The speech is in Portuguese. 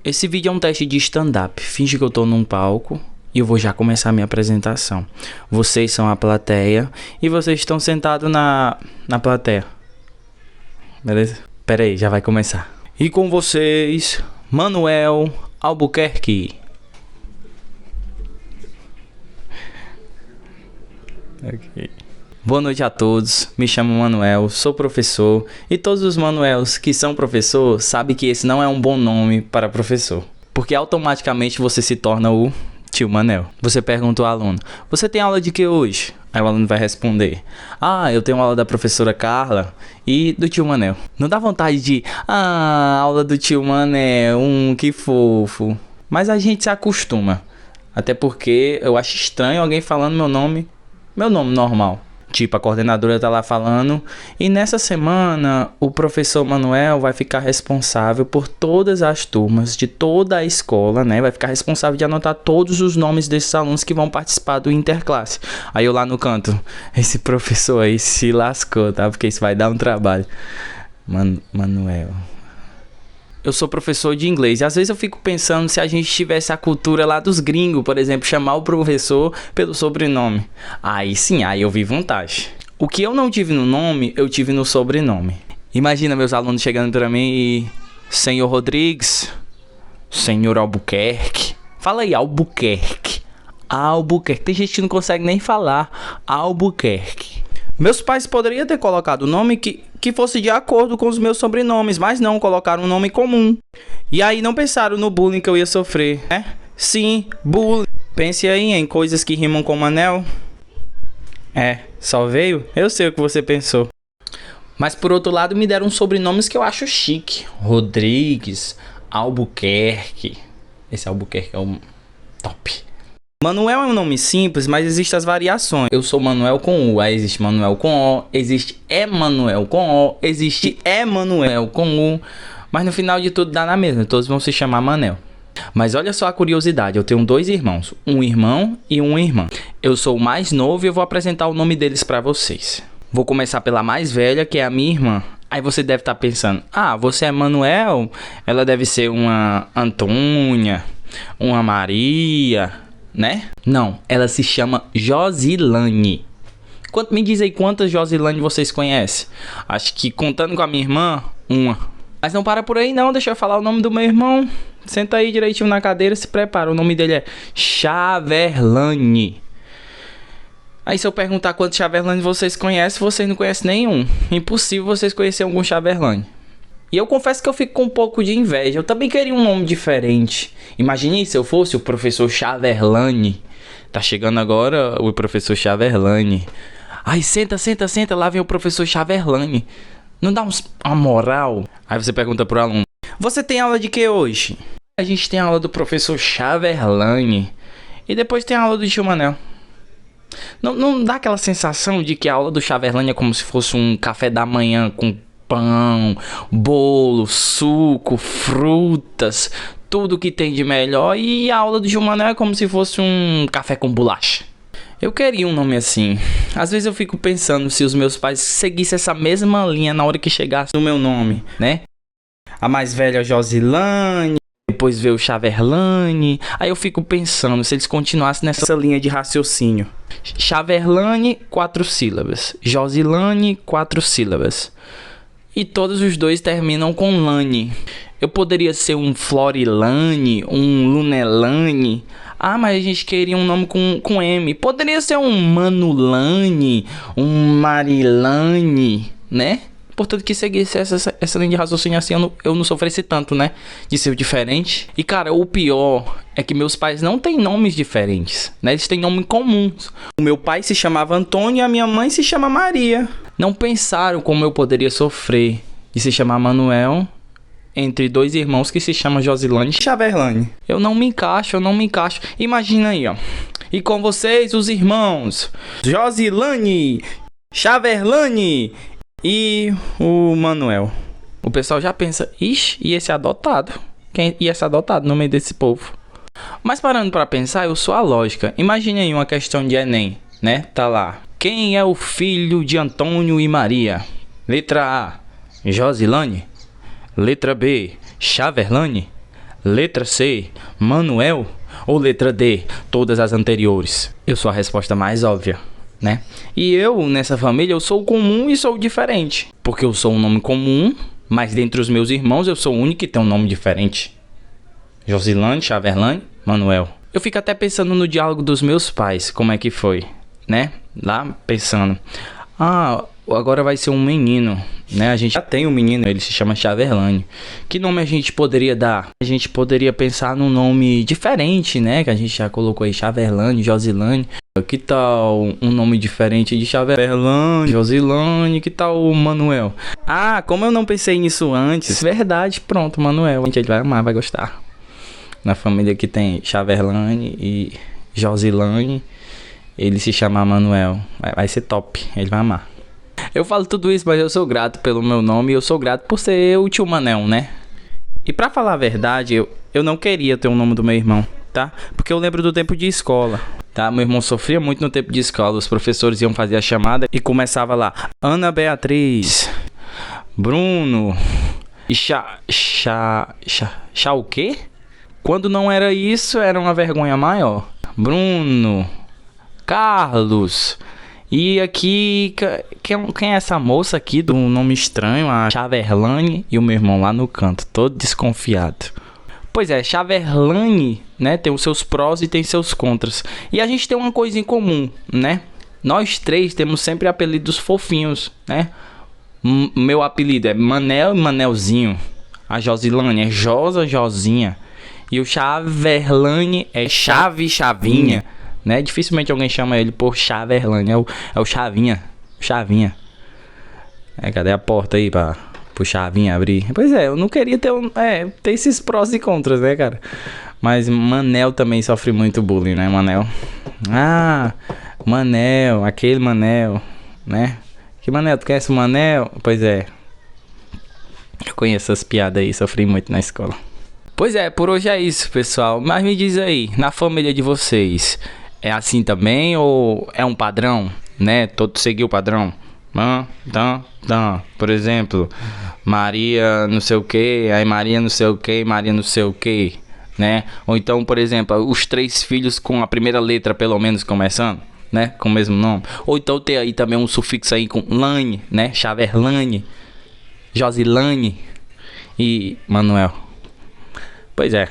Esse vídeo é um teste de stand-up. Finge que eu tô num palco e eu vou já começar a minha apresentação. Vocês são a plateia e vocês estão sentados na plateia. Beleza? Pera aí, já vai começar. E com vocês, Manuel Albuquerque. Ok. Boa noite a todos, me chamo Manuel, sou professor e todos os Manuels que são professor sabem que esse não é um bom nome para professor, porque automaticamente você se torna o tio Manel. Você pergunta ao aluno, você tem aula de que hoje? Aí o aluno vai responder, eu tenho aula da professora Carla e do tio Manel. Não dá vontade de, aula do tio Manel, que fofo. Mas a gente se acostuma, até porque eu acho estranho alguém falando meu nome normal. Tipo, a coordenadora tá lá falando, e nessa semana o professor Manuel vai ficar responsável por todas as turmas de toda a escola, né? Vai ficar responsável de anotar todos os nomes desses alunos que vão participar do interclasse. Aí eu lá no canto, esse professor aí se lascou, tá? Porque isso vai dar um trabalho. Manuel... Eu sou professor de inglês e às vezes eu fico pensando se a gente tivesse a cultura lá dos gringos, por exemplo, chamar o professor pelo sobrenome. Aí sim, aí eu vi vantagem. O que eu não tive no nome, eu tive no sobrenome. Imagina meus alunos chegando pra mim e... Senhor Rodrigues, Senhor Albuquerque. Fala aí, Albuquerque. Albuquerque. Tem gente que não consegue nem falar Albuquerque. Meus pais poderiam ter colocado o nome que fosse de acordo com os meus sobrenomes, mas não, colocaram um nome comum. E aí não pensaram no bullying que eu ia sofrer, né? Sim, bullying. Pense aí em coisas que rimam com Manel. Só veio? Eu sei o que você pensou. Mas por outro lado me deram sobrenomes que eu acho chique. Rodrigues, Albuquerque. Esse Albuquerque é o top. Manuel é um nome simples, mas existem as variações. Eu sou Manuel com U, aí existe Manuel com O, existe Emanuel com O, existe Emanuel com U, mas no final de tudo dá na mesma, todos vão se chamar Manel. Mas olha só a curiosidade, eu tenho 2 irmãos, um irmão e uma irmã. Eu sou o mais novo e eu vou apresentar o nome deles pra vocês. Vou começar pela mais velha, que é a minha irmã. Aí você deve estar pensando, você é Manuel? Ela deve ser uma Antônia, uma Maria... né? Não, ela se chama Josilane. Me diz aí quantas Josilane vocês conhecem? Acho que contando com a minha irmã, uma. Mas não para por aí não, deixa eu falar o nome do meu irmão. Senta aí direitinho na cadeira, se prepara. O nome dele é Chaverlane. Aí se eu perguntar quantos Chaverlane vocês conhecem, vocês não conhecem nenhum. Impossível vocês conhecerem algum Chaverlane. E eu confesso que eu fico com um pouco de inveja. Eu também queria um nome diferente. Imagine se eu fosse o professor Chaverlane. Tá chegando agora o professor Chaverlane. Ai, senta. Lá vem o professor Chaverlane. Não dá uma moral? Aí você pergunta pro aluno. Você tem aula de que hoje? A gente tem aula do professor Chaverlane. E depois tem a aula do tio Manel. Não dá aquela sensação de que a aula do Chaverlane é como se fosse um café da manhã com... pão, bolo, suco, frutas, tudo que tem de melhor. E a aula do Tio Manel é como se fosse um café com bolacha. Eu queria um nome assim. Às vezes eu fico pensando se os meus pais seguissem essa mesma linha na hora que chegasse no meu nome, né? A mais velha Josilane, depois veio o Chaverlane. Aí eu fico pensando se eles continuassem nessa linha de raciocínio. Chaverlane, 4 sílabas. Josilane, 4 sílabas. E todos os dois terminam com Lane. Eu poderia ser um Florilane, um Lunelane. Mas a gente queria um nome com M. Poderia ser um Manulane, um Marilane, né? Portanto que seguisse essa linha de raciocínio assim, eu não sofresse tanto, né? De ser diferente. E cara, o pior é que meus pais não têm nomes diferentes, né? Eles têm nomes comuns. O meu pai se chamava Antônio e a minha mãe se chama Maria. Não pensaram como eu poderia sofrer de se chamar Manuel entre 2 irmãos que se chamam Josilane e Chaverlane. Eu não me encaixo. Imagina aí, ó. E com vocês, os irmãos Josilane, Chaverlane e o Manuel. O pessoal já pensa, ixi, e esse adotado? Quem ia ser adotado no meio desse povo? Mas parando pra pensar, eu sou a lógica. Imagine aí uma questão de Enem, né? Tá lá. Quem é o filho de Antônio e Maria? Letra A, Josilane. Letra B, Chaverlane. Letra C, Manuel? Ou letra D, todas as anteriores? Eu sou a resposta mais óbvia, né? E eu, nessa família, eu sou comum e sou diferente. Porque eu sou um nome comum, mas dentre os meus irmãos eu sou o único que tem um nome diferente. Josilane, Xaverlane, Manuel. Eu fico até pensando no diálogo dos meus pais, como é que foi, né? Lá pensando, agora vai ser um menino, né? A gente já tem um menino, ele se chama Xaverlane. Que nome a gente poderia dar? A gente poderia pensar num nome diferente, né? Que a gente já colocou aí, Xaverlane, Josilane. Que tal um nome diferente de Xaverlane, Josilane? Que tal o Manuel? Como eu não pensei nisso antes. Verdade, pronto, Manuel. A gente vai amar, vai gostar. Na família que tem Xaverlane e Josilane, ele se chama Manuel. Vai ser top, ele vai amar. Eu falo tudo isso, mas eu sou grato pelo meu nome e eu sou grato por ser o tio Manel, né? E pra falar a verdade, eu não queria ter o nome do meu irmão, tá? Porque eu lembro do tempo de escola, tá? Meu irmão sofria muito no tempo de escola. Os professores iam fazer a chamada e começava lá: Ana Beatriz, Bruno e Chá o quê? Quando não era isso, era uma vergonha maior. Bruno, Carlos. E aqui, quem é essa moça aqui do nome estranho? A Xaverlane. E o meu irmão lá no canto, todo desconfiado. Pois é, Xaverlane, né, tem os seus prós e tem seus contras. E a gente tem uma coisa em comum, né? Nós três temos sempre apelidos fofinhos, né? Meu apelido é Manel e Manelzinho. A Josilane é Josa, Josinha. E o Xaverlane é Chave, Chavinha, né? Dificilmente alguém chama ele por Xaverlane. É o Chavinha. Chavinha. Cadê a porta aí pro Chavinha abrir? Pois é, eu não queria ter ter esses prós e contras, né, cara? Mas Manel também sofre muito bullying, né, Manel? Manel, aquele Manel, né? Que Manel? Tu conhece o Manel? Pois é. Eu conheço essas piadas aí, sofri muito na escola. Pois é, por hoje é isso, pessoal. Mas me diz aí, na família de vocês, é assim também ou é um padrão, né? Todo seguir o padrão. Por exemplo, Maria não sei o que, aí Maria não sei o que, Maria não sei o que, né? Ou então, por exemplo, os 3 filhos com a primeira letra pelo menos começando, né? Com o mesmo nome. Ou então ter aí também um sufixo aí com Lane, né? Xaverlane, Josilane e Manuel. Pois é.